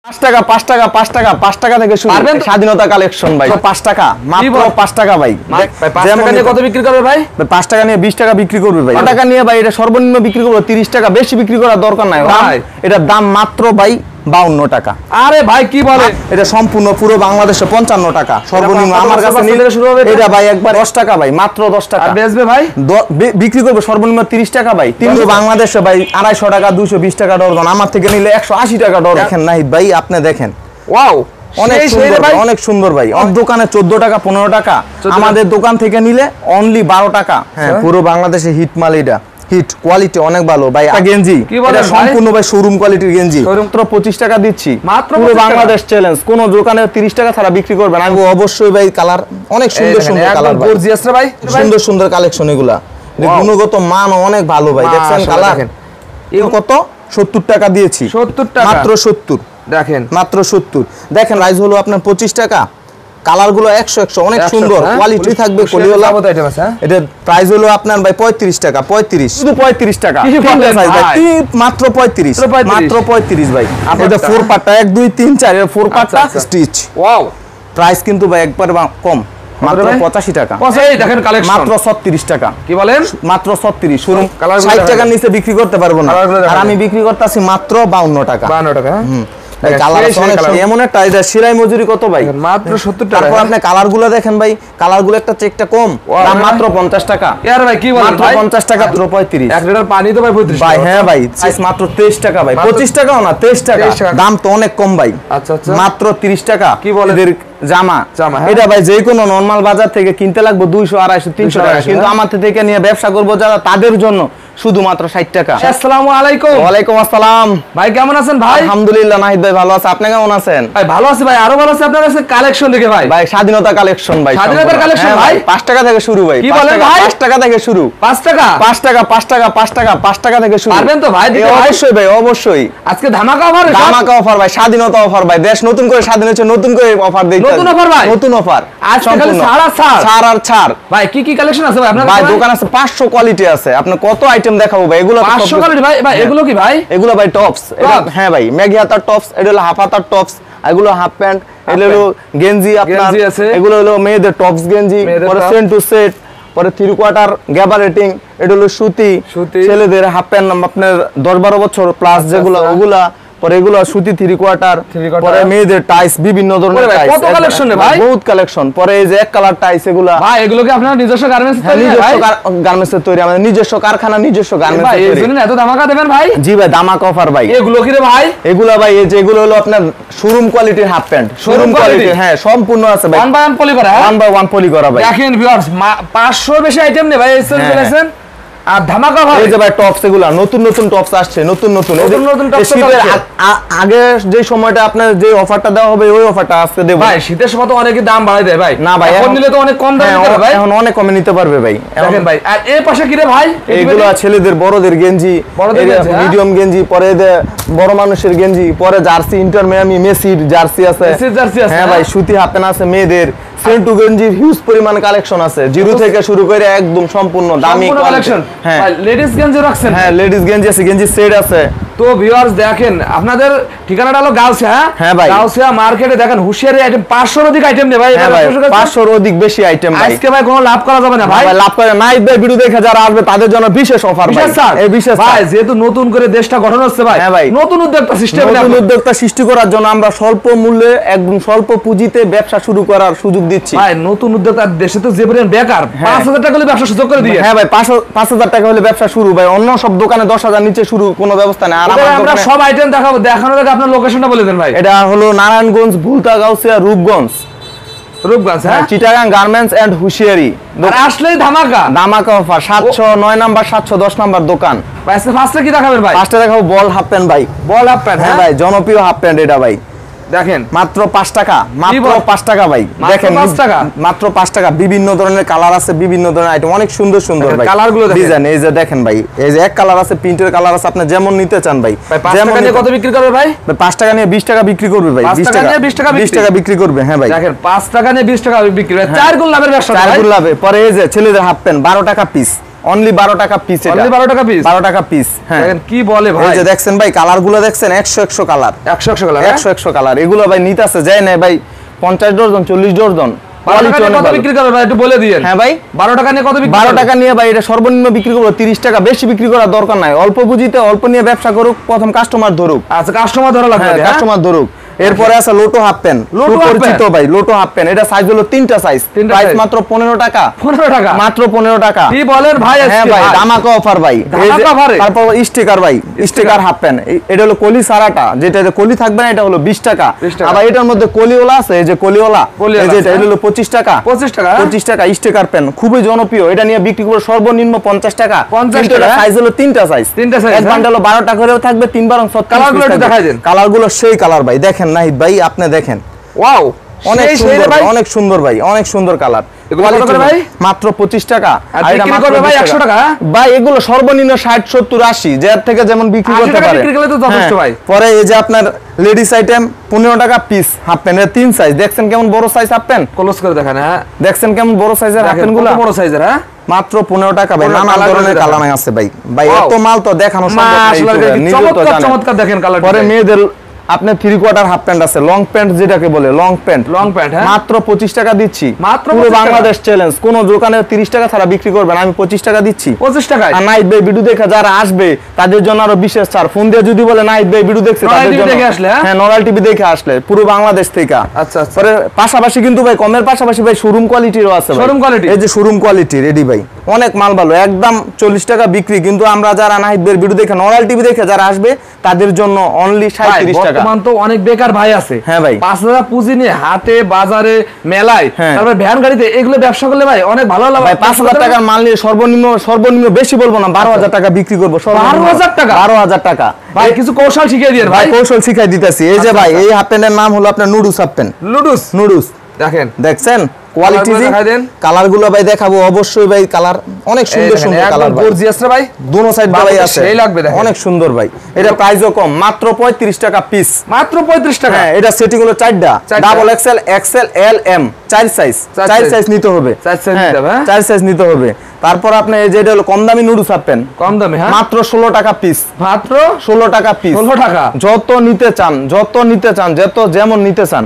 5 টাকা 5 টাকা 5 টাকা 5 টাকা থেকে শুরু স্বাধীনতা কালেকশন ভাই 5 টাকা মাত্র 5 টাকা ভাই ভাই 5 টাকা নিয়ে কত বিক্রি করবে ভাই 5 টাকা নিয়ে 20 টাকা বিক্রি করবে ভাই 5 টাকা নিয়ে ভাই এটা সর্বনিম্ন বিক্রি করব 30 টাকা বেশি বিক্রি করার দরকার নাই ভাই এটা দাম মাত্র ভাই 52 টাকা আরে ভাই কি বলে এটা সম্পূর্ণ পুরো বাংলাদেশে 55 টাকা সর্বনিম্ন আমার কাছে নিলে শুরু হবে এটা ভাই একবার 10 টাকা ভাই মাত্র 10 টাকা আর বেচবে ভাই বিক্রি করবে সর্বনিম্ন 30 টাকা ভাই তিনটে বাংলাদেশে ভাই 250 টাকা 220 টাকা ডজন আমার থেকে নিলে 180 টাকা ডজন দেখেন নাহিদ ভাই আপনি দেখেন ওয়াও অনেক সুন্দর ভাই অন্য দোকানে 14 টাকা 15 টাকা আমাদের দোকান থেকে নিলে অনলি 12 টাকা হ্যাঁ পুরো বাংলাদেশে হিট মাল এটা হিট কোয়ালিটি অনেক ভালো ভাই গেঞ্জি এটা সম্পূর্ণ ভাই শোরুম কোয়ালিটির গেঞ্জি মাত্র 25 টাকা দিচ্ছি পুরো বাংলাদেশ চ্যালেঞ্জ কোন দোকানে 30 টাকা ছাড়া বিক্রি করবেন আমি অবশ্যই ভাই কালার অনেক সুন্দর সুন্দর কালার গর্জিয়াস রে ভাই সুন্দর সুন্দর কালেকশন এগুলা গুণগত মান অনেক ভালো ভাই দেখছেন কালার কত 70 টাকা দিয়েছি 70 টাকা মাত্র 70 দেখেন মাত্র 70 দেখেন রাইজ হলো আপনার 25 টাকা কালার গুলো 100 অনেক সুন্দর কোয়ালিটি থাকবে কোলিওলা এটা প্রাইস হলো আপনার ভাই 35 টাকা 35 শুধু 35 টাকা মাত্র 35 মাত্র 35 ভাই এটা 4 পাটটা 1 2 3 4 এর 4 পাটটা স্টিচ ওয়াও প্রাইস কিন্তু ভাই একবার কম মাত্র 85 টাকা এই দেখেন কালেকশন মাত্র 36 টাকা কি বলেন মাত্র 36 শুরু 60 টাকার নিচে বিক্রি করতে পারবো না আর আমি বিক্রি করতেছি মাত্র 52 টাকা 52 টাকা কালার এমন একটা এটা সেলাই মজুরি কত ভাই মাত্র 70 টাকা তারপর আপনি কালারগুলো দেখেন ভাই কালারগুলো একটা চেকটা কম দাম মাত্র 50 টাকা यार ভাই কি বলেন ভাই 50 টাকা মাত্র 35 1 লিটার পানি তো ভাই 35 ভাই হ্যাঁ ভাই সাইজ মাত্র 23 টাকা ভাই 25 টাকাও না 23 টাকা দাম তো অনেক কম ভাই আচ্ছা আচ্ছা মাত্র 30 টাকা কি বলেন জামা এটা ভাই যে কোনো নরমাল বাজার থেকে কিনতে লাগবে 200 250 300 টাকা কিন্তু আমাদের থেকে নিয়ে ব্যবসা করব যারা তাদের জন্য শুধুমাত্র 60 টাকা আসসালামু আলাইকুম ওয়া আলাইকুম আসসালাম ভাই কেমন আছেন ভাই আলহামদুলিল্লাহ নাহিদ ভাই ভালো আছে আপনি কেমন আছেন ভাই ভালো আছি ভাই আরো ভালো আছে আপনার কাছে কালেকশন দেখে ভাই ভাই স্বাধীনতা কালেকশন ভাই স্বাধীনতার কালেকশন ভাই 5 টাকা থেকে শুরু ভাই কি বলেন ভাই 5 টাকা থেকে শুরু 5 টাকা 5 টাকা 5 টাকা 5 টাকা 5 টাকা থেকে শুরু পারবেন তো ভাই দিতে অবশ্যই ভাই অবশ্যই আজকে ধামাকা অফার ভাই স্বাধীনতা অফার ভাই দেশ নতুন করে স্বাধীন হচ্ছে নতুন করে অফার দেই নতুন অফার ভাই নতুন অফার আজকে খালি ছাড় আর ছাড় ভাই কি কি কালেকশন আছে ভাই আপনার ভাই দোকান আছে 500 কোয়ালিটি আছে আপনি কত আইটেম দেখাবো ভাই এগুলো 500 কোয়ালিটি ভাই ভাই এগুলো কি ভাই এগুলো ভাই টপস হ্যাঁ ভাই ম্যাগি হাতার টপস এটা হলো হাফ হাতার টপস এগুলো হাফ প্যান্ট এগুলো হলো গেঞ্জি আপনার এগুলো হলো মেয়েদের টপস গেঞ্জি পরে সেট টু সেট পরে 3 কোয়ার্টার গ্যাবারেটিং এটা হলো সুতি ছেলেদের হাফ প্যান্ট আপনার 10-12 বছর প্লাস যেগুলো ওগুলা পরে এগুলো সুতি 3 কোয়ার্টার পরে মেয়েদের টাইস বিভিন্ন ধরনের টাইস কত কালেকশন ভাই বহুত কালেকশন পরে এই যে এক কালার টাইস এগুলো ভাই এগুলো কি আপনারা নিজস্ব গার্মেন্টস তৈরি নিজস্ব গার্মেন্টসে তৈরি আমাদের নিজস্ব কারখানা নিজস্ব গার্মেন্টস তৈরি ভাই এজন্য এত ধামাকা দেবেন ভাই জি ভাই ধামাকা অফার ভাই এগুলো কি রে ভাই এগুলো ভাই এই যে এগুলো হলো আপনার শোরুম কোয়ালিটির হাফ প্যান্ট শোরুম কোয়ালিটি হ্যাঁ সম্পূর্ণ আছে ভাই 1 বাই 1 পলি করা 1 বাই 1 পলি করা ভাই দেখেন ভিউয়ার্স 500 বেশি আইটেম নেই ভাই এসে চলেছেন আর ধামাকা ভাই এই যে ভাই টপস এগুলা নতুন নতুন টপস আসছে নতুন টপস আগে যে সময়টা আপনার যে অফারটা দেওয়া হবে ওই অফারটা আজকে দেব ভাই শীতের সময় তো অনেকে দাম বাড়াই দেয় ভাই না ভাই এখন নিলে তো অনেক কম দামে দেবে ভাই এখন অনেক কমে নিতে পারবে ভাই দেখেন ভাই আর এই পাশে কি রে ভাই এগুলো ছেলেদের বড়দের গেঞ্জি মিডিয়াম গেঞ্জি পরে বড় মানুষের গেঞ্জি পরে জার্সি ইন্টার মিয়ামি মেসির জার্সি আছে হ্যাঁ ভাই সুতি হাফ প্যান্ট আছে মেয়েদের সেন্টু গেঞ্জির হিউজ পরিমাণ কালেকশন আছে জিরো থেকে শুরু করে একদম সম্পূর্ণ দামি কালেকশন হ্যাঁ লেডিস গেঞ্জি রাখছেন হ্যাঁ লেডিস গেঞ্জি আছে গেঞ্জি সেট আছে তো ভিউয়ার্স দেখেন আপনাদের ঠিকানাটা হলো গাউসিয়া হ্যাঁ ভাই গাউসিয়া মার্কেটে দেখেন হুশিয়ারি আইটেম 500 এর অধিক আইটেম নেই ভাই 500 এর অধিক বেশি আইটেম ভাই আজকে ভাই কোনো লাভ করা যাবে না ভাই লাভ করে নাই ভাই ভিডিও দেখে যারা আসবে তাদের জন্য বিশেষ অফার ভাই এই বিশেষ ভাই যেহেতু নতুন করে দেশটা গঠন হচ্ছে ভাই হ্যাঁ ভাই নতুন উদ্যোক্তা সিস্টেম নতুন উদ্যোক্তা সৃষ্টি করার জন্য আমরা স্বল্প মূল্যে একদম স্বল্প পুঁজিতে ব্যবসা শুরু করার সুযোগ দিচ্ছি ভাই নতুন উদ্যোক্তা দেশে তো যে পরিমাণ বেকার 5000 টাকা হলে ব্যবসা সুযোগ করে দিয়ে হ্যাঁ ভাই 5000 টাকা হলে ব্যবসা শুরু ভাই অন্য সব দোকানে 10000 নিচে শুরু কোনো ব্যবস্থা নেই আর আমরা সব আইটেম দেখাবো দেখানোর আগে আপনার লোকেশনটা বলে দেন ভাই এটা হলো নারায়ণগঞ্জ ভুলতা গাউসিয়া রূপগঞ্জ হ্যাঁ চিটাগাং গার্মেন্টস এন্ড হুশিয়ারি আর আসলেই ধামাকা অফার 709 নাম্বার 710 নাম্বার দোকান ভাই আজকে ফার্স্টে কি দেখাবেন ভাই ফার্স্টে দেখাবো বল হাফ প্যান্ট ভাই বল হাফ প্যান্ট হ্যাঁ ভাই জনপ্রিয় হাফ প্যান্ট এটা ভাই দেখেন মাত্র 5 টাকা মাত্র 5 টাকা ভাই দেখেন 5 টাকা মাত্র 5 টাকা বিভিন্ন ধরনের কালার আছে বিভিন্ন ধরনের আইটেম অনেক সুন্দর সুন্দর ভাই কালারগুলো দেখেন ডিজাইন এই যে দেখেন ভাই এই যে এক কালার আছে প্রিন্টের কালার আছে আপনি যেমন নিতে চান ভাই 5 টাকা নিয়ে কত বিক্রি করবে ভাই 5 টাকা নিয়ে 20 টাকা বিক্রি করবে ভাই 20 টাকা নিয়ে 20 টাকা বিক্রি করবে হ্যাঁ ভাই দেখেন 5 টাকা নিয়ে 20 টাকা বিক্রি ভাই 4 গুণ লাভের ব্যবসা 4 গুণ লাভে পরে এই যে ছেলেদের হাফ প্যান্ট 12 টাকা পিস অনলি 12 টাকা পিস। এটা অনলি 12 টাকা পিস, 12 টাকা পিস। হ্যাঁ দেখেন কি বলে ভাই, এই যে দেখছেন ভাই কালারগুলো দেখছেন 100 কালার, 100 কালার, 100 কালার। এগুলো ভাই নিতে আছে যায় না ভাই 50 ডজন 40 ডজন। 12 টাকা কত বিক্রি করবে ভাই একটু বলে দিয়েন। হ্যাঁ ভাই 12 টাকা নিয়ে কত বিক্রি? 12 টাকা নিয়ে ভাই এটা সর্বনিম্ন বিক্রি করব 30 টাকা, বেশি বিক্রি করার দরকার নাই। অল্প পুঁজিতে অল্প নিয়ে ব্যবসা করুক, প্রথম কাস্টমার ধরুক। আচ্ছা কাস্টমার ধরা লাগবে, হ্যাঁ কাস্টমার ধরুক। এরপরে আছে লোটো হাফ প্যান্ট, পরিচিত ভাই লোটো হাফ প্যান্ট। এটা সাইজ হলো 3টা সাইজ, প্রাইস মাত্র 15 টাকা। 15 টাকা মাত্র 15 টাকা। কি বলেন ভাই? হ্যাঁ ভাই ধামাকা অফার ভাই। তারপর স্টিকার ভাই, স্টিকার হাফ প্যান্ট। এটা হলো কলি সারাটা, যেটা কলি থাকবে না এটা হলো 20 টাকা। আবার এটার মধ্যে কলিওলা আছে, এই যে কলিওলা, এই যে এটা হলো 25 টাকা। 25 টাকা, 25 টাকা স্টিকার প্যান্ট, খুবই জনপ্রিয়। এটা নিয়ে বিক্রি করে সর্বনিম্ন 50 টাকা। 50 টাকা। সাইজ হলো 3টা সাইজ, এক বান্ডেল 12 টাকা করেও থাকবে, 3 বার 36। কালারগুলো একটু দেখাই দেন। কালারগুলো সেই কালার ভাই, দেখেন নাহিদ ভাই আপনি দেখেন। ওয়াও অনেক সুন্দর ভাই, অনেক সুন্দর ভাই, অনেক সুন্দর কালার। এগুলো কত করে ভাই? মাত্র 25 টাকা। আর বিক্রি করবে ভাই 100 টাকা। ভাই এগুলো সর্বনিম্ন 60 70 80 যার থেকে যেমন বিক্রি করতে পারে। বিক্রি করলে তো যথেষ্ট ভাই। পরে এই যে আপনার লেডিস আইটেম 15 টাকা পিস হাফ প্যান্ট, এর 3 সাইজ। দেখছেন কেমন বড় সাইজ হাফ প্যান্ট, ক্লোজ করে দেখান। হ্যাঁ দেখছেন কেমন বড় সাইজের হাফ প্যান্ট গুলো, বড় সাইজের। হ্যাঁ মাত্র 15 টাকা ভাই। নানা ধরনের কালার আছে ভাই। ভাই এত মাল তো দেখানো সম্ভব না, চমৎকার চমৎকার দেখেন কালার। পরে মেয়েদের আপনার 3 কোয়ার্টার হাফ প্যান্ট আছে, লং প্যান্ট যেটাকে বলে লং প্যান্ট। হ্যাঁ মাত্র 25 টাকা দিচ্ছি। মাত্র পুরো বাংলাদেশ চ্যালেঞ্জ, কোন দোকানে 30 টাকা ছাড়া বিক্রি করবেন, আমি 25 টাকা দিচ্ছি। 25 টাকায়। আর নাইট ভাই ভিডিও দেখে যারা আসবে তাদের জন্য আরো বিশেষ ছাড়। ফোন দিয়ে যদি বলে নাইট ভাই ভিডিও দেখছে তাদের জন্য দেখে আসলে, হ্যাঁ নরাল টিভি দেখে আসলে পুরো বাংলাদেশ থেকে। আচ্ছা আচ্ছা। পরে পাশাপাশি কিন্তু ভাই কমের পাশাপাশি ভাই শোরুম কোয়ালিটিরও আছে। শোরুম কোয়ালিটি, এই যে শোরুম কোয়ালিটি রেডি ভাই, অনেক মাল ভালো, একদম 40 টাকা বিক্রি। কিন্তু আমরা যারা নাইট ভাই ভিডিও দেখে নরাল টিভি দেখে যারা আসবে তাদের জন্য অনলি 37 টাকা। বর্তমান তো অনেক বেকার ভাই আছে। হ্যাঁ ভাই 5000 পুঁজি নিয়ে হাটে বাজারে মেলায়, তারপর ভ্যান গাড়িতে এগুলো ব্যবসা করলে ভাই অনেক ভালো লাভ। ভাই 5000 টাকার মাল নিয়ে সর্বনিম্ন বেশি বলবো না, 12000 টাকা বিক্রি করব। 12000 টাকা, 12000 টাকা ভাই কিছু কৌশল শিখিয়ে দিন ভাই। কৌশল শিখাই দিতেছি। এই যে ভাই এই হাফ প্যান্টের নাম হলো আপনার নুডুস হাফ প্যান্ট। নুডুস দেখেন, দেখছেন কোয়ালিটি কালার গুলো ভাই দেখাবো অবশ্যই ভাই। কালার অনেক সুন্দর সুন্দর কালার ভাই, গর্জিয়াস রে ভাই, দুনো সাইড ভাই আছে, সেই লাগবে দেখেন, অনেক সুন্দর ভাই। এটা প্রাইসও কম, মাত্র 35 টাকা পিস। মাত্র 35 টাকা। হ্যাঁ এটা সেটিং হলো 4টা, ডাবল এক্সেল, এক্সেল, এল, এম, 4 সাইজ। 4 সাইজ নিতে হবে, 4 সাইজ নিতে হবে। তারপর আপনি এই যে এটা হলো কম দামি নুডলস আপেন, কম দামি। হ্যাঁ মাত্র 16 টাকা পিস। মাত্র 16 টাকা পিস। 16 টাকা। যত নিতে চান, যত যেমন নিতে চান,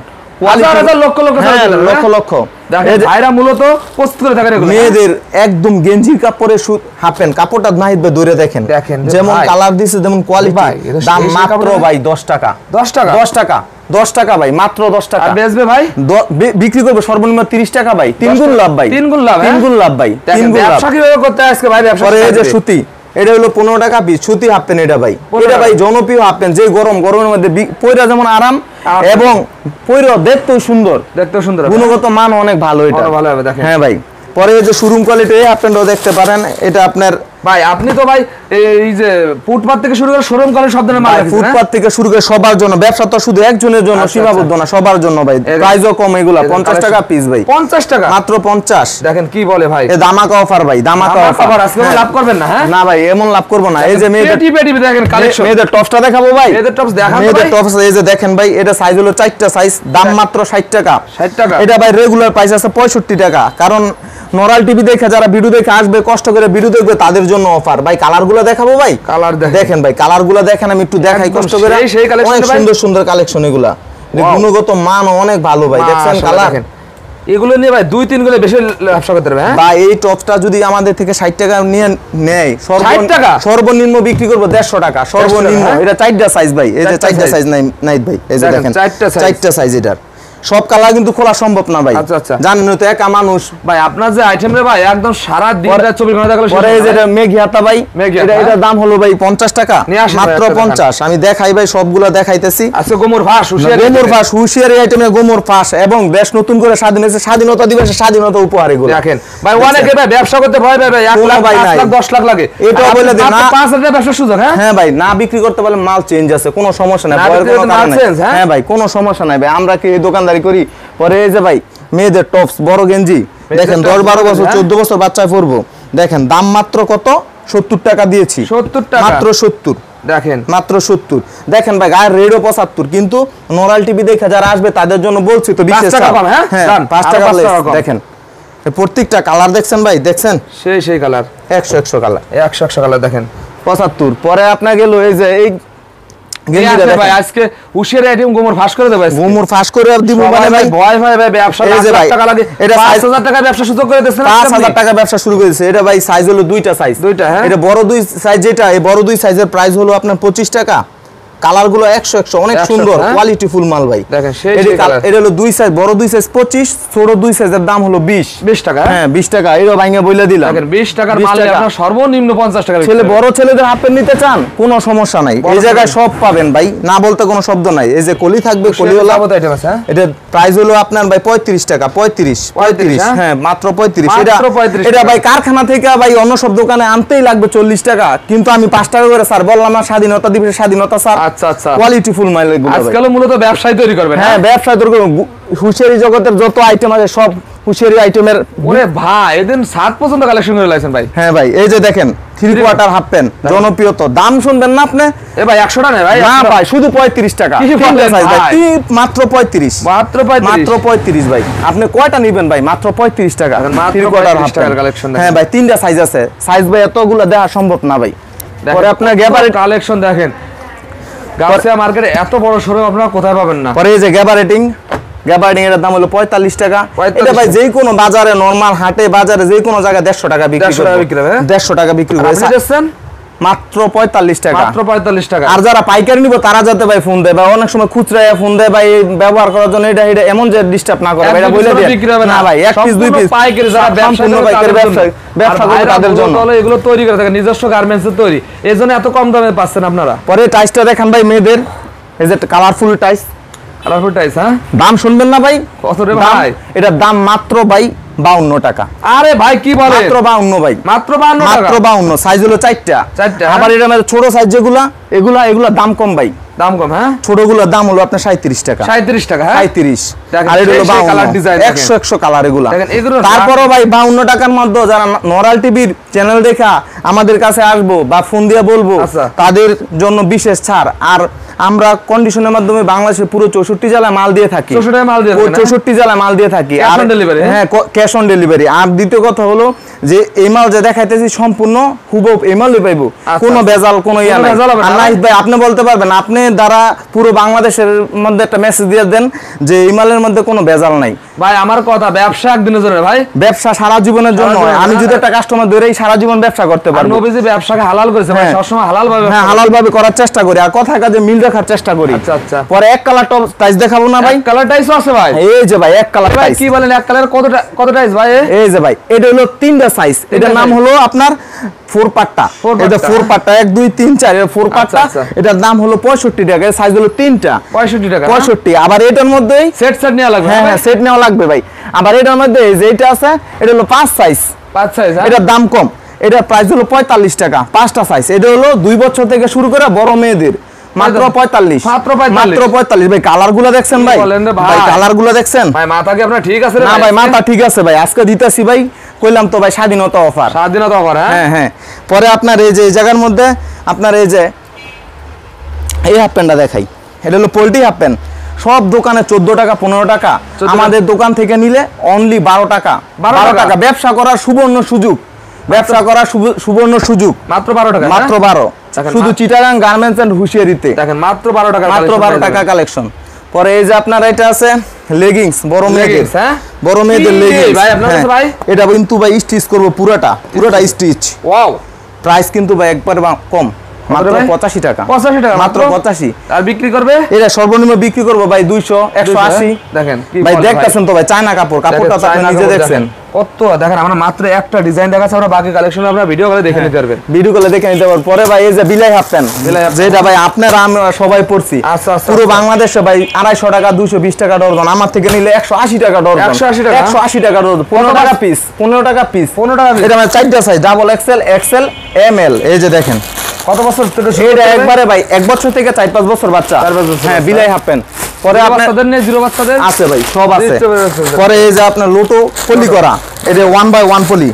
ভাইরা মূলত প্রস্তুত করে থাকেন এগুলো। মেয়েদের একদম গেঞ্জি কাপড়ের হাফ প্যান্ট কাপড়টা নাহিদ ভাই ধরে দেখেন, যেমন কালার দিছে যেমন কোয়ালিটি। দাম মাত্র ভাই 10 টাকা। 10 টাকা, 10 টাকা, 10 টাকা ভাই, মাত্র 10 টাকা। আর বেচবে ভাই বিক্রি করবে সর্বনিম্ন 30 টাকা ভাই। 3 গুণ লাভ ভাই, 3 গুণ লাভ, 3 গুণ লাভ ভাই। 3 গুণ লাভ। ব্যবসা কিভাবে করতে আজকে ভাই? ব্যবসা করে এই যে সুতি, এটা হলো 15 টাকা পিস সুতি হাফ প্যান্ট। এটা ভাই, এটা ভাই জনপ্রিয় হাফ প্যান্ট, যে গরমের মধ্যে পয়রা যেমন আরাম এবং পয়রা দেখতেও সুন্দর, গুণগত মান অনেক ভালো। এটা ভালো হবে দেখেন। হ্যাঁ ভাই, পরে এই যে শোরুম কোয়ালিটি হাফ প্যান্টও দেখতে পারেন। এটা আপনার ভাই আপনি তো ভাই এই যে ফুটপাত থেকে শুরু করে শোরুম করে সব ধরনের মাল রাখছেন। ফুটপাত থেকে শুরু করে সবার জন্য, ব্যবসা তো শুধু একজনের জন্য সীমাবদ্ধ না, সবার জন্য ভাই। প্রাইসও কম, এগুলা 50 টাকা পিস ভাই। 50 টাকা, মাত্র 50। দেখেন কি বলে ভাই, এই ধামাকা অফার ভাই, ধামাকা অফার। আজকে লাভ করবেন না? হ্যাঁ না ভাই এমন লাভ করব না। এই যে মেয়েদের দেখেন কালেকশন, মেয়েদের টপসটা দেখাবো ভাই। মেয়েদের টপস দেখান ভাই। মেয়েদের টপস এই যে দেখেন ভাই, এটা সাইজ হলো 4টা সাইজ, দাম মাত্র 60 টাকা। 60 টাকা। এটা ভাই রেগুলার প্রাইস আছে 65 টাকা। কারণ নরাল টিভি দেখে যারা ভিডিও দেখে আসবে, কষ্ট করে ভিডিও দেখবে, তাদের জন্য অফার ভাই। কালারগুলো দেখাবো ভাই, কালার দেখেন ভাই, কালারগুলো দেখেন, আমি একটু দেখাই কষ্ট করে। অনেক সুন্দর সুন্দর কালেকশন এগুলা, গুণগত মান অনেক ভালো ভাই। দেখছেন কালার, এগুলো নিয়ে ভাই 2-3 গুলো বেশি ব্যবসা করতে পারবে। হ্যাঁ ভাই এই টপসটা যদি আমাদের থেকে 60 টাকা নিয়ে নেয়, সর্বনিম্ন বিক্রি করব 150 টাকা সর্বনিম্ন। এটা 4টা সাইজ ভাই, এই যে 4টা সাইজ নাই ভাই, এই যে দেখেন 4টা সাইজ। এটার সব কালার কিন্তু খোলা সম্ভব না ভাই। আচ্ছা আচ্ছা, জানেন তো একা মানুষ ভাই। আপনার যে আইটেম রে ভাই একদম সারা দিন রাত 24 ঘন্টা দেখালে। পরে এই যে মেঘি হাতা ভাই, এটা দাম হলো ভাই 50 টাকা, মাত্র 50। আমি দেখাই ভাই, সবগুলো দেখাইতেছি। আচ্ছা গোমর ফাঁস, হুশিয়ারি আইটেমে গোমর ফাঁস, এবং বেশ নতুন করে স্বাধীন হয়েছে, স্বাধীনতা দিবসে স্বাধীনতা উপহার। এগুলো দেখেন ভাই, অনেকে ভাই ব্যবসা করতে ভয় পায় ভাই, 1 লাখ, 5 লাখ, 10 লাখ লাগে। এটা বলে দেন না, 5000 টাকা ব্যবসার সুযোগ। হ্যাঁ ভাই, না বিক্রি করতে পারলে মাল চেঞ্জ আছে, কোনো সমস্যা নাই, ভয়ের কোনো কারণ নাই। হ্যাঁ ভাই, কোনো সমস্যা নাই ভাই, আমরা কি দোকানদারি করি। পরে এই যে ভাই মেয়েদের টপস বড় গেঞ্জি দেখেন, 10-12 বছর 14 বছর বাচ্চায় পরবো। দেখেন দাম মাত্র কত, 70 টাকা দিয়েছি। 70 টাকা, মাত্র 70। দেখেন মাত্র 70। দেখেন ভাই গায়ের রেডও 75, কিন্তু নরাল টিভি দেখে যারা আসবে তাদের জন্য বলছি তো বিশেষ। হ্যাঁ 5 টাকা। দেখেন প্রত্যেকটা কালার দেখছেন ভাই, দেখছেন সেই কালার 100 কালার, 100 কালার দেখেন 75। পরে আপনার গেল এই যে এই গেঞ্জিটা ভাই, আজকে উশিয়ার আইটেম গোমর ফাঁস করে দেব, গোমর ফাঁস করে দিব মানে ভাই ভয় ভাই ব্যবসা। এই যে ভাই টাকা লাগে, এটা 5000 টাকা ব্যবসা সুযোগ করে দিয়েছেন, 5000 টাকা ব্যবসা শুরু করেছে। এটা ভাই সাইজ হলো দুইটা সাইজ, হ্যাঁ। এটা বড় দুই সাইজ, যেটা এই বড় দুই সাইজের প্রাইস হলো আপনার 25 টাকা। কালার গুলো 100 অনেক সুন্দর কোয়ালিটি ফুল মাল ভাই, দেখেন এটা হলো দুই সাইজ, বড় দুই সাইজ 25, ছোট দুই সাইজের দাম হলো 20 টাকা। হ্যাঁ 20 টাকা, এটা ভাঙা বইলা দিলাম। দেখেন 20 টাকার মাল আপনার সর্বনিম্ন 50 টাকা। ছেলে বড় ছেলেদের হাফ প্যান্ট নিতে চান, কোনো সমস্যা নাই, এই জায়গায় সব পাবেন ভাই, না বলতে কোনো শব্দ নাই। এই যে কলি থাকবে, কলিওয়ালা এটা প্রাইস হলো আপনার ভাই 35 টাকা, 35 হ্যাঁ মাত্র 35। এটা ভাই কারখানা থেকে ভাই অন্য সব দোকানে আনতেই লাগবে 40 টাকা, কিন্তু আমি 5 টাকা করে স্যার বললাম না, স্বাধীনতা দিবসে স্বাধীনতা স্যার। আচ্ছা কোয়ালিটি ফুল মাল এগুলো আজকাল মূলত ব্যবসায় তৈরি করবেন। হ্যাঁ ব্যবসায় তৈরি করবেন, হুঁশিয়ারি জগতের যত আইটেম আছে সব হুঁশিয়ারি আইটেমের। ওরে ভাই এদিন 7 পর্যন্ত কালেকশন করে লাইছেন ভাই। হ্যাঁ ভাই এই যে দেখেন 3/4 হাফ প্যান্ট জনপ্রিয়, তো দাম শুনবেন না আপনি? এ ভাই 100 টাকা ভাই, না ভাই শুধু 35 টাকা, মাত্র 35 ভাই। আপনি কয়টা নেবেন ভাই? মাত্র 35 টাকা, 3/4 হাফ টাকার কালেকশন। হ্যাঁ ভাই তিনটা সাইজ আছে, সাইজ ভাই এতগুলো দেওয়া সম্ভব না ভাই। পরে আপনার গ্যাবারেট কালেকশন দেখেন, গাউসিয়া মার্কেটে এত বড় শোরুম আপনারা কোথায় পাবেন না। পরে এই যে গ্যাবারেটিং এর দাম হলো 45 টাকা। এটা ভাই যে কোনো বাজারে, নরমাল হাটে বাজারে যে কোনো জায়গায় 150 টাকা বিক্রি করে, 150 টাকা বিক্রি করে মাত্র 45 টাকা, মাত্র 45 টাকা। আর যারা পাইকারি নিব তারা যাতে ভাই ফোন দেয়, বা অনেক সময় খুচরা ফোন দেয় ভাই ব্যবহার করার জন্য, এটা এমন যে ডিস্টার্ব না করে এটা বলে দেন না ভাই, এক পিস দুই পিস পাইকারি যারা ব্যবসা করে তাদের জন্য এগুলো তৈরি করে থাকে, নিজস্ব গার্মেন্টসের তৈরি, এজন্য এত কম দামে পাচ্ছেন আপনারা। পরে টাইসটা দেখেন ভাই মেয়েদের, এই যে কালারফুল টাইস, কালারফুল টাইস। হ্যাঁ দাম শুনবেন না ভাই, কত রে ভাই? এটার দাম মাত্র ভাই 52 টাকা। আরে ভাই কি বলেন, মাত্র 52 ভাই, মাত্র 52 টাকা, মাত্র 52। সাইজ হলো 4টা। আবার এটা ছোট সাইজ যেগুলা, এগুলা দাম কম ভাই, দাম কম। হ্যাঁ ছোটগুলোর দাম হলো আপনার 37 টাকা, 37 টাকা। হ্যাঁ 35। আর এটা হলো 100 কালার এগুলা। তারপরও ভাই 52 টাকার মধ্যে যারা নরাল টিভির চ্যানেল দেখা আমাদের কাছে আসবো বা ফোন দিয়ে বলবো, তাদের জন্য বিশেষ ছাড়। আর আমরা কন্ডিশনের মাধ্যমে বাংলাদেশের পুরো 64 জেলায় মাল দিয়ে থাকি, 64 জেলায় মাল দিয়ে থাকি। হ্যাঁ ক্যাশ অন ডেলিভারি। আর দ্বিতীয় কথা হলো যে এই মাল যে দেখাইতেছি সম্পূর্ণ হুবহু এই মালই পাইবো, কোনো ভেজাল কোনো ইয়া নাই। আর নাই ভাই আপনি বলতে পারবেন, আপনি দ্বারা পুরো বাংলাদেশের মধ্যে একটা মেসেজ দিয়ে দেন যে এই মালের মধ্যে কোনো ভেজাল নাই। ভাই আমার কথা, ব্যবসা একদিনের জন্য ভাই, ব্যবসা সারা জীবনের জন্য। আমি যদি একটা কাস্টমার ধরেই সারা জীবন ব্যবসা করতে পারবো। নবীজি ব্যবসাকে হালাল করেছে ভাই, সবসময় হালাল ভাবে, হ্যাঁ হালাল ভাবে করার চেষ্টা করি, আর কথা কাজে মিল রাখার চেষ্টা করি। আচ্ছা পরে এক কালার টপ টাইস দেখাবো না ভাই? কালার টাইসও আছে ভাই, এই যে ভাই এক কালার টাইস। কি বলেন এক কালার কত টাইস ভাই? এই যে ভাই এটা হলো 3টা সাইজ, এটার নাম হলো আপনার 4 পাট্টা। এটা 4 পাট্টা 1 2 3 4 এর 4 পাট্টা। এটার দাম হলো 65 টাকা, সাইজ হলো 3টা, 65 টাকা। 65। আবার এটার মধ্যেই সেট নেওয়া লাগবে। হ্যাঁ সেট নেওয়া লাগবে ভাই। আবার এটার মধ্যে এই যে এটা আছে, এটা হলো 5 সাইজ, 5 সাইজ। এটার দাম কম, এটার প্রাইস হলো 45 টাকা, 5টা সাইজ। এটা হলো 2 বছর থেকে শুরু করে বড় মেয়েদের, মাত্র 45, মাত্র 45 ভাই। কালার গুলো দেখছেন ভাই? ভাই কালার গুলো দেখছেন ভাই? মাথা কি আপনার ঠিক আছে? না ভাই মাথা ঠিক আছে ভাই, আজকে দিতেছি ভাই, কইলাম তো ভাই স্বাধীনতা অফার, স্বাধীনতা অফার। হ্যাঁ হ্যাঁ। পরে আপনার এই যে এই জায়গার মধ্যে আপনার এই যে এই হাফ প্যান্টটা দেখাই, এটা হলো পোল্ট্রি হাফ প্যান্ট। সব দোকানে 14 টাকা 15 টাকা, আমাদের দোকান থেকে নিলে অনলি 12 টাকা। 12 টাকা ব্যবসা করার সুবর্ণ সুযোগ, ব্যবসা করার সুবর্ণ সুযোগ, মাত্র 12 টাকা, মাত্র 12। শুধু চিটাগাং গার্মেন্টস এন্ড হুঁশিয়ারিতে দেখেন মাত্র 12 টাকা, মাত্র 12 টাকা কালেকশন। পরে এই যে আপনার এটা আছে লেগিংস, বড় মেয়েদের, হ্যাঁ বড় মেয়েদের লেগিংস ভাই। আপনার কাছে ভাই এটা কিন্তু ভাই স্টিচ করব পুরোটা স্টিচ। ওয়াও, প্রাইস কিন্তু ভাই একবার কম, মাত্র 85 টাকা, 85 টাকা মাত্র 85। আর বিক্রি করবে এটা সর্বনিম্ন বিক্রি করব ভাই 200 180। দেখেন ভাই দেখতেছেন তো ভাই, চায়না কাপড়টা তো আপনি নিজে দেখছেন কত। দেখেন আমরা মাত্র একটা ডিজাইন দেখাচ্ছি, আমরা বাকি কালেকশন আমরা ভিডিও করে দেখে নিতে পারবেন, ভিডিও করে দেখে নিতে পারবেন। পরে ভাই এই যে বিলাই হাফ প্যান্ট, যেটা ভাই আপনারা আমরা সবাই পড়ছি পুরো বাংলাদেশে ভাই 250 টাকা 220 টাকা ডজন, আমার থেকে নিলে 180 টাকা ডজন, 180 টাকা ডজন, 15 টাকা পিস, 15 টাকা পিস, 15 টাকা। এটা মানে 4টা size, double XL, XL, M L. এই যে দেখেন কত বছর থেকে এটা একবারে ভাই 1 বছর থেকে 4-5 বছর বাচ্চা। হ্যাঁ বিলাই হাফ প্যান্ট। পরে আপনাদের নেই জিরো বাচ্চাদের আছে ভাই, সব আছে। পরে এই যে আপনার লোটো পলি করা, এটা 1/1 পলি,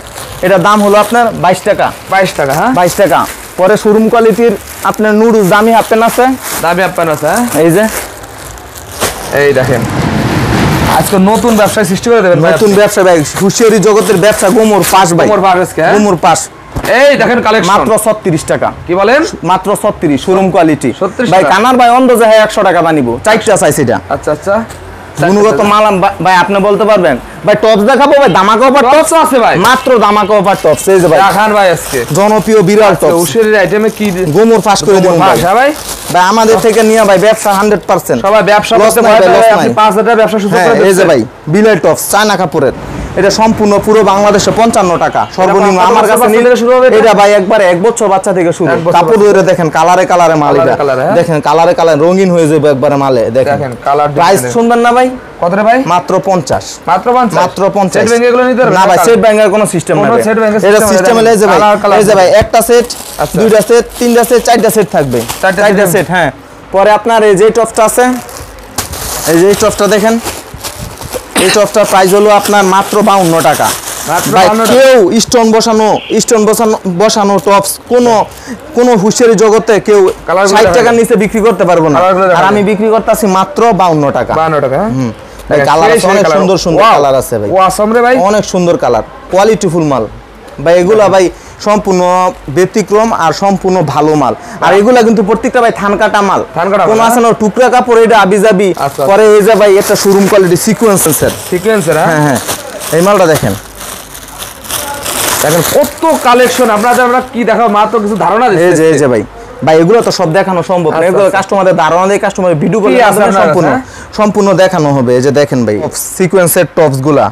এটার দাম হলো আপনার 22 টাকা, 22 টাকা। হ্যাঁ 22 টাকা। পরে শোরুম কোয়ালিটির আপনার নুডলস দামি হাফ প্যান্ট আছে, দামি হাফ প্যান্ট আছে। এই যে এই দেখেন আজকে নতুন ব্যবসা সৃষ্টি করে দেবেন নতুন ব্যবসা ভাই হুশিয়ারি জগতের ব্যবসা গোমর পাশ ভাই গোমর পাশ আজকে গোমর পাশ এই দেখেন কালেকশন মাত্র 36 টাকা কি বলেন মাত্র 36 শোরুম কোয়ালিটি 36 ভাই কানার ভাই অন্ধ যায় 100 টাকা বানিবো চারটা চাইছি এটা আচ্ছা আচ্ছা গুণগত মাল ভাই আপনি বলতে পারবেন ভাই টপস দেখাবো ভাই দামাকা অফার টপস আছে ভাই মাত্র দামাকা অফার টপস এই যে ভাই রাখান ভাই আজকে জনপ্রিয় বিরল টপস উশের আইটেমে কি গোমর ফাঁস করে দিবেন ভাই ভাই ভাই আমাদের থেকে নিয়ে ভাই ব্যবসা 100% সবাই ব্যবসা করতে পারে আপনি 5000 ব্যবসা শুরু করে এই যে ভাই বিলের টপস চায়না কাপড়ের এটা সম্পূর্ণ পুরো বাংলাদেশে 55 টাকা সর্বনিম্ন আমার কাছে নিলে শুরু হবে এটা ভাই একবার এক বছর বাচ্চা থেকে শুরু কাপড় ধরে দেখেন কালারে কালারে মাল এটা দেখেন কালারে কালারে রঙিন হয়ে যাবে একবারে মালে দেখেন কালার প্রাইস শুনবেন না ভাই কত রে ভাই মাত্র 50 মাত্র 50 মাত্র 50 সেট ব্যাংক এগুলো নিতে না ভাই সেট ব্যাংকের কোনো সিস্টেম নাই এটা সিস্টেম হলে এই যে ভাই একটা সেট দুইটা সেট তিনটা সেট চারটা সেট থাকবে চারটা সেট হ্যাঁ পরে আপনার এই যে টপসটা আছে এই যে টপসটা দেখেন এই টপসটার প্রাইস হলো আপনার মাত্র 52 টাকা কেউ স্টোন বসানো টপস কোনো হুশিয়ারি জগতে কেউ 60 টাকার নিচে বিক্রি করতে পারবো না আর আমি বিক্রি করতেছি মাত্র 52 টাকা 52 টাকা ভাই কালার আছে অনেক সুন্দর সুন্দর কালার আছে ভাই ও আসাম রে ভাই অনেক সুন্দর কালার কোয়ালিটিফুল মাল ভাই এগুলা ভাই সম্পূর্ণ ব্যতিক্রম আর সম্পূর্ণ ভালো মাল আর এগুলা কিন্তু প্রত্যেকটা ভাই থান কাটা মাল কোন আছে না টুকরা কাপড় এটা আবিজাবি পরে এই যে ভাই এটা শোরুম কোয়ালিটি সিকোয়েন্সার হ্যাঁ হ্যাঁ এই মালটা দেখেন কত কালেকশন আমরা কি দেখাবো মাত্র কিছু ধারণা দিচ্ছি এই যে ভাই এগুলো তো সব দেখানো সম্ভব না এগুলো কাস্টমারদের ধারণা দিয়ে কাস্টমার ভিডিও করে সম্পূর্ণ দেখানো হবে এই যে দেখেন ভাই সিকোয়েন্সের টপস গুলা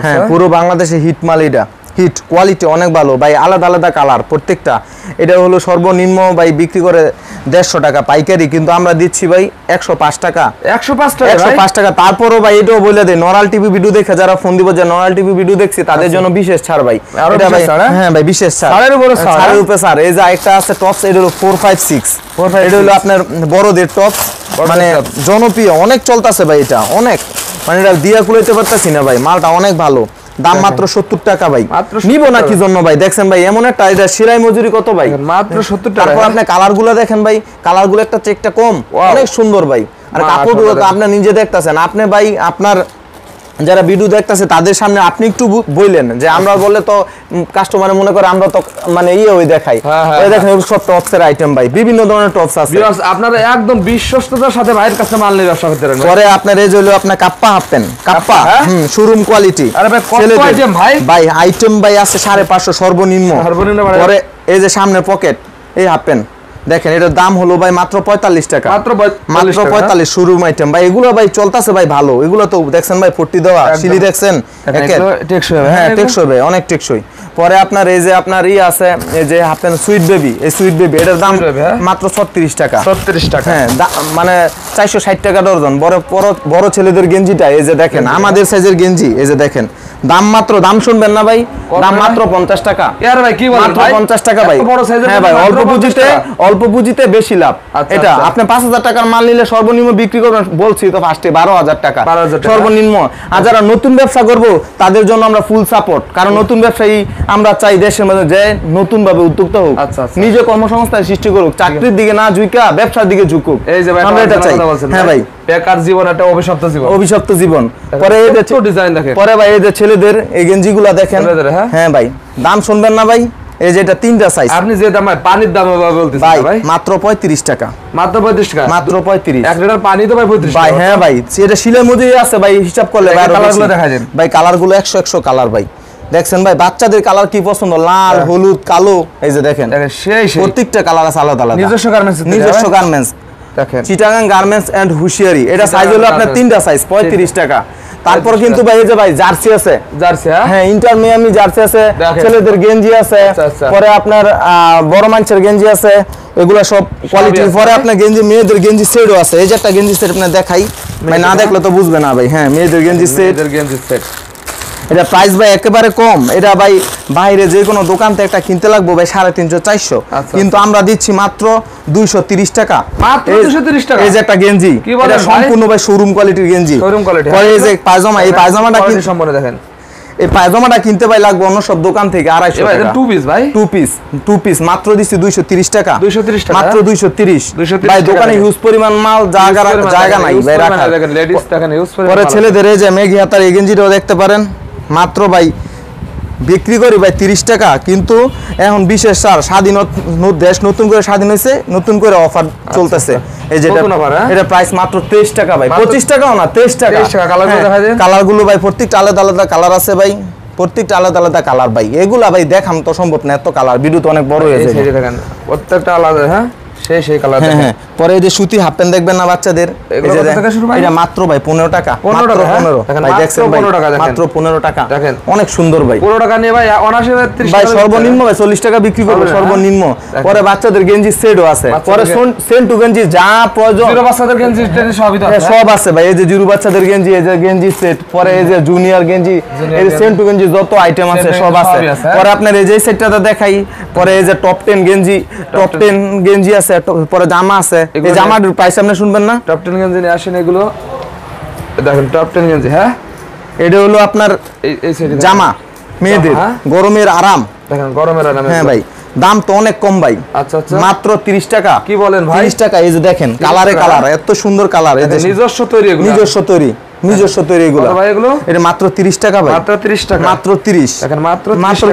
হ্যাঁ পুরো বাংলাদেশে হিট মাল এটা হিট কোয়ালিটি অনেক ভালো ভাই আলাদা আলাদা কালার প্রত্যেকটা এটা হলো সর্বনিম্ন ভাই বিক্রি করে 150 টাকা পাইকারি কিন্তু আমরা দিচ্ছি ভাই 105 টাকা 105 টাকা তারপরও ভাই এটাও বলে দেই নরাল টিভি ভিডিও দেখে যারা ফোন দিব যে নরাল টিভি ভিডিও দেখছি তাদের জন্য বিশেষ ছাড় ভাই এটা ভাই হ্যাঁ ভাই বিশেষ ছাড় ছাড়ের উপরে ছাড় এই যে একটা আছে টপস এটা হলো 456 এটা হলো আপনার বড়দের টপস মানে জনপ্রিয় অনেক চলতেছে ভাই এটা অনেক মানে এটা দিয়া কুলাইতে পারতাছি না ভাই মালটা অনেক ভালো দাম মাত্র 70 টাকা ভাই নিব না কি জন্য ভাই দেখছেন ভাই এমন একটা এটা সিলাই মজুরি কত ভাই মাত্র 70 টাকা তারপর আপনি কালারগুলো দেখেন ভাই কালারগুলো একটা চেকটা কম অনেক সুন্দর ভাই আর কাপড়গুলো তো আপনি নিজে দেখতাছেন আপনি ভাই আপনার যারা ভিডিও দেখতেছে তাদের সামনে আপনি একটু বললেন যে আমরা বললে তো কাস্টমার মনে করে আমরা তো মানে ওই দেখাই ওই দেখেন সব টপসের আইটেম ভাই বিভিন্ন ধরনের টপস আছে আপনারা একদম বিশ্বস্ততার সাথে ভাইয়ের কাছে মাল নিয়ে ব্যবসা করতে পারেন পরে আপনার এই হলো আপনার kappa half pant kappa showroom quality আরে ভাই কত আইটেম ভাই আইটেম ভাই আছে 550 সর্বনিম্ন পরে এই যে সামনের পকেট এই হাফ প্যান্ট দেখেন এটার দাম হলো ভাই মাত্র 45 টাকা মাত্র 45 শোরুম আইটেম ভাই এগুলো ভাই চলতেছে ভাই ভালো এগুলো তো দেখছেন ভাই 40 দেওয়া সিলি দেখছেন টেকসই হ্যাঁ টেকসই ভাই অনেক টেকসই পরে আপনার এই যে আপনার আছে এই যে হাফেন সুইট বেবি এই সুইট বেবি এটার দাম মাত্র 36 টাকা হ্যাঁ মানে 460 টাকা ডজন বড় ছেলেদের গেঞ্জিটা এই যে দেখেন আমাদের সাইজের গেঞ্জি এই যে দেখেন দাম মাত্র দাম শুনবেন না ভাই দাম মাত্র 50 টাকা यार ভাই কি বলেন ভাই 50 টাকা ভাই হ্যাঁ ভাই অল্প পুঁজিতে বেশি লাভ এটা আপনি 5000 টাকার মাল নিলে সর্বনিম্ন বিক্রি করবেন বলছি তো ফার্স্টে 12000 টাকা সর্বনিম্ন আর যারা নতুন ব্যবসা করব তাদের জন্য আমরা ফুল সাপোর্ট কারণ নতুন ব্যবসায়ী আমরা চাই দেশের মধ্যে যে নতুন ভাবে উদ্যোক্তা হোক নিজে কর্মসংস্থান সৃষ্টি করুক চাকরির দিকে না ঝুঁকা ব্যবসার দিকে ঝুঁকুক এই যে ভাই আমরা এটা চাই হ্যাঁ ভাই বেকার জীবন একটা অভিশপ্ত জীবন পরে এই যে ডিজাইন দেখেন পরে ভাই এই যে ছেলেদের এই গেঞ্জিগুলো দেখেন হ্যাঁ ভাই দাম শুনবেন না ভাই এই যে এটা তিনটা সাইজ আপনি যে দাম পানির দাম বলতেছেন ভাই মাত্র 35 টাকা মাত্র 35 টাকা মাত্র 35 1 লিটার পানি তো ভাই 35 ভাই হ্যাঁ ভাই এটা সিলাই মজুরি আছে ভাই হিসাব করলে ভাই কালারগুলো দেখা যায় ভাই কালারগুলো 100 কালার ভাই দেখছেন ভাই বাচ্চাদের কালার কি পছন্দ লাল হলুদ কালো এই যে দেখেন সেই প্রত্যেকটা কালার আছে আলাদা আলাদা নিজস্ব গার্মেন্টস দেখেন চিটাগাং গার্মেন্টস এন্ড হুশিয়ারি এটা সাইজ হলো আপনার তিনটা সাইজ 35 টাকা তারপর কিন্তু ভাই এই যে ভাই জার্সি আছে হ্যাঁ ইন্টার মিয়ামি জার্সি আছে ছেলেদের গেঞ্জি আছে পরে আপনার বড় মানুষের গেঞ্জি আছে এগুলা সব কোয়ালিটি পরে আপনার গেঞ্জি মেয়েদের গেঞ্জি সেটও আছে এই যে একটা গেঞ্জি সেট আপনি দেখাই ভাই না দেখলে তো বুঝবে না ভাই হ্যাঁ মেয়েদের গেঞ্জি সেট এটা প্রাইস ভাই একেবারে কম এটা ভাই বাইরে যে কোনো দোকান থেকে একটা কিনতে লাগবে ভাই 350 400 কিন্তু আমরা দিচ্ছি মাত্র 230 টাকা মাত্র 230 টাকা এই যে একটা গেঞ্জি এটা সম্পূর্ণ ভাই শোরুম কোয়ালিটির গেঞ্জি পরে এই যে পায়জামা এই পায়জামাটা কি সম্পূর্ণ দেখেন এই পায়জামাটা কিনতে ভাই লাগবে অন্য সব দোকান থেকে 250 টাকা। টু পিস ভাই, টু পিস মাত্র দিচ্ছি 230 টাকা। 230 টাকা মাত্র 230 ভাই। দোকানে হিউজ পরিমাণ মাল, জায়গা নাই ভাই রাখার। দেখেন লেডিস দেখেন হিউজ পরিমাণ। পরে ছেলেদের এই যে মেঘি হাতার এই গেঞ্জিটাও দেখতে পারেন, মাত্র ভাই বিক্রি করি ভাই 30 টাকা, কিন্তু এখন বিশেষ ছাড়, দেশ নতুন করে স্বাধীন হয়েছে, নতুন করে অফার চলতেছে। এই যেটা এটা প্রাইস মাত্র 23 টাকা ভাই, 25 টাকাও না, 23 টাকা। কালারগুলো ভাই প্রত্যেকটা আলাদা আলাদা কালার আছে ভাই, প্রত্যেকটা আলাদা আলাদা কালার ভাই। এগুলা ভাই দেখাম তো সম্ভব না, এত কালার, ভিডিও তো অনেক বড় হয়ে যায়। দেখেন প্রত্যেকটা আলাদা। হ্যাঁ সেই কালার। হ্যাঁ পরে এই যে সুতি হাফ প্যান্ট দেখবেন না বাচ্চাদের, এটা মাত্র ভাই 15 টাকা। 15 ভাই, দেখছেন ভাই মাত্র 15 টাকা। দেখেন অনেক সুন্দর ভাই, 15 টাকা নিয়ে ভাই 79 ভাই সর্বনিম্ন ভাই 40 টাকা বিক্রি করব সর্বনিম্ন। পরে বাচ্চাদের গেঞ্জি সেটও আছে, পরে সেন টু গেঞ্জি যা প্রয়োজন, জিরো বাচ্চাদের গেঞ্জি সবই আছে, সব আছে ভাই। এই যে জিরো বাচ্চাদের গেঞ্জি, এই যে গেঞ্জি সেট, পরে এই যে জুনিয়র গেঞ্জি, এই যে সেন টু গেঞ্জি যত আইটেম আছে সব আছে। পরে আপনার এই যে সেটটা দেখাই, পরে এই যে টপ 10 গেঞ্জি আছে, পরে জামা আছে। এই জামার প্রাইস আপনি শুনবেন না? টপ 10 গেঞ্জি নিয়ে আসেন এগুলো দেখেন, টপ 10 গেঞ্জি। হ্যাঁ এটা হলো আপনার এই জামা মেয়েদের, গরমের আরাম। দেখেন গরমের আরাম। হ্যাঁ ভাই, দাম তো অনেক কম ভাই। আচ্ছা মাত্র 30 টাকা। কি বলেন ভাই? 30 টাকা। এই যে দেখেন কালার, এত সুন্দর কালার, এই যে নিজস্ব তৈরি, নিজস্ব তৈরি এগুলো ভাই। এগুলো এটা মাত্র 30 টাকা ভাই, মাত্র 30 টাকা, মাত্র 30। দেখেন মাত্র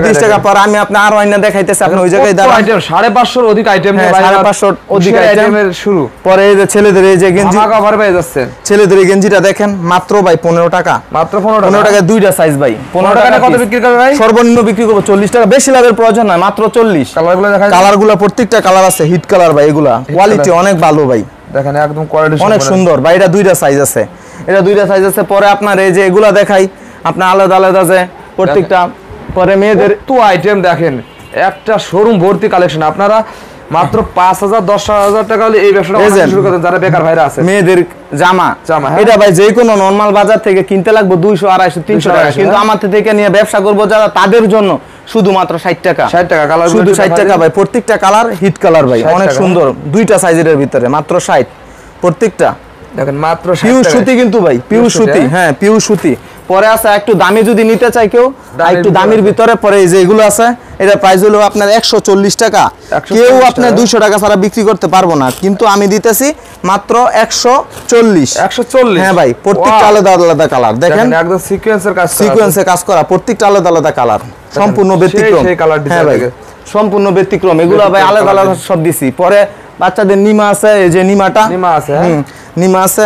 30 টাকা। পর আমি আপনি আরো আইনা দেখাইতেছি, আপনি ওই জায়গায় দাঁড়ান। আইটেম 550 এর অধিক আইটেম, 550 অধিক আইটেমের শুরু। পরে এই যে ছেলেদের এই যে গেঞ্জি, ধামাকা অফার পেয়ে যাচ্ছে। ছেলেদের এই গেঞ্জিটা দেখেন মাত্র ভাই 15 টাকা। মাত্র 15 টাকা, দুইটা সাইজ ভাই। 15 টাকা কত বিক্রি করবে ভাই? সর্বনিম্ন বিক্রি করব 40 টাকা, বেশি লাভের প্রয়োজন নাই, মাত্র 40। কালারগুলো দেখাই, কালারগুলো প্রত্যেকটা কালার আছে, হিট কালার ভাই। এগুলা কোয়ালিটি অনেক ভালো ভাই, দেখেন একদম কোয়ালিটি অনেক সুন্দর ভাই। এটা দুইটা সাইজ আছে, পরে আপনার এই যে এগুলা দেখাই, আপনার আলাদা আলাদা যে প্রত্যেকটা। পরে মেয়েদের তো আইটেম দেখেন, একটা শোরুম ভর্তি কালেকশন। আপনারা মাত্র 5000 10000 টাকা হলে এই ব্যবসাটা শুরু করতে, যারা বেকার ভাইরা আছে। মেয়েদের জামা, এটা ভাই যে কোনো নরমাল বাজার থেকে কিনতে লাগবে 200 250 300 টাকা, কিন্তু আমাদের থেকে নিয়ে ব্যবসা করব যারা, তাদের জন্য শুধুমাত্র 60 টাকা। 60 টাকা কালার, শুধু 60 টাকা ভাই। প্রত্যেকটা কালার হিট কালার ভাই, অনেক সুন্দর, দুইটা সাইজের ভিতরে মাত্র 60 প্রত্যেকটা। দেখেন মাত্র পিওর সুতি কিন্তু ভাই, পিওর সুতি। হ্যাঁ পিওর সুতি। পরে আছে একটু দামি যদি নিতে চাই কেউ, একটু দামির ভিতরে, পরে এই যে এগুলো আছে, এটা প্রাইস হলো আপনার 140 টাকা। কেউ আপনার 200 টাকা ছাড়া বিক্রি করতে পারবো না, কিন্তু আমি দিতেছি মাত্র 140। হ্যাঁ ভাই, প্রত্যেকটা আলাদা আলাদা কালার। দেখেন একদম সিকোয়েন্সে কাজ করা, প্রত্যেকটা আলাদা আলাদা কালার, সম্পূর্ণ ব্যতিক্রম। হ্যাঁ ভাই, সম্পূর্ণ ব্যতিক্রম। এগুলো ভাই আলাদা আলাদা সব দিছি। পরে বাচ্চাদের নিমা আছে, এই যে নিমা আছে,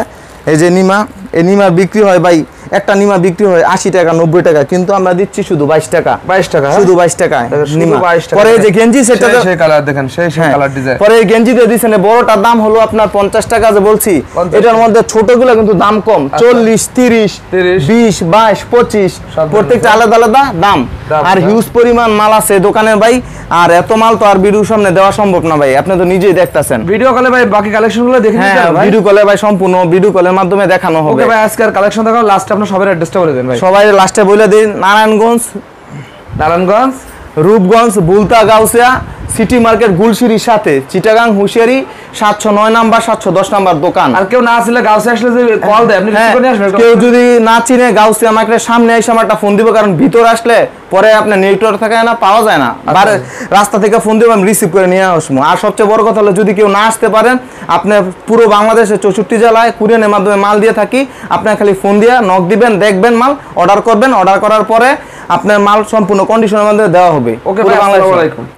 এই যে নিমা। এই নিমার বিক্রি হয় ভাই, একটা নিমা বিক্রি হয় 80 টাকা 90 টাকা, কিন্তু আমরা দিচ্ছি শুধু 22 টাকা। শুধু 22 টাকা নিমা। পরে এই যে গেঞ্জি, সেটা সেই কালার দেখেন, সেই কালার ডিজাইন। পরে এই গেঞ্জি দিয়ে দিছেন, বড়টার দাম হলো আপনার 50 টাকা যে বলছি, এটার মধ্যে ছোটগুলো কিন্তু দাম কম, 40 30 20 22 25, প্রত্যেকটা আলাদা আলাদা দাম। আর হিউজ পরিমাণ মাল আছে দোকানের ভাই, আর এত মাল তো আর ভিডিও সামনে দেওয়া সম্ভব না ভাই, আপনি তো নিজেই দেখতাছেন। ভিডিও কলে ভাই বাকি কালেকশনগুলো দেখে নিতে হবে। ভিডিও কলে ভাই, সম্পূর্ণ ভিডিও কলের মাধ্যমে দেখানো হবে। ওকে ভাই, আজকের কালেকশন দেখাও, লাস্টে আপনারা সবার অ্যাড্রেসটা বলে দেন ভাই। সবাই লাস্টে বলে দিন, নারায়ণগঞ্জ, রূপগঞ্জ, বুলতা, গাউসিয়া, সিটি মার্কেট, গুলশিরির সাথে চিটাগাং, হুশিয়ারি 709 নাম্বার 710 নাম্বার দোকান। আর কেউ না আসলে গাউসিয়া আসলে যে কল দেয়, আপনি রিসিভ করে নিয়ে আসবেন। কেউ যদি না চিনে গাউসিয়া মার্কেটের সামনে এসে আমারটা ফোন দিব, কারণ ভিতর আসলে পরে আপনার নেটওয়ার্ক থাকে না, পাওয়া যায় না। বাইরে রাস্তা থেকে ফোন দিব, আমি রিসিভ করে নিয়ে আসবো। আর সবচেয়ে বড় কথা হলো, যদি কেউ না আসতে পারেন, আপনার পুরো বাংলাদেশে 64 জেলায় কুরিয়ারের মাধ্যমে মাল দিয়ে থাকি। আপনার খালি ফোন দিয়ে নক দিবেন, দেখবেন মাল, অর্ডার করবেন। অর্ডার করার পরে আপনার মাল সম্পূর্ণ কন্ডিশনের মধ্যে দেওয়া হবে। ওকে ভাই, আসসালামু আলাইকুম।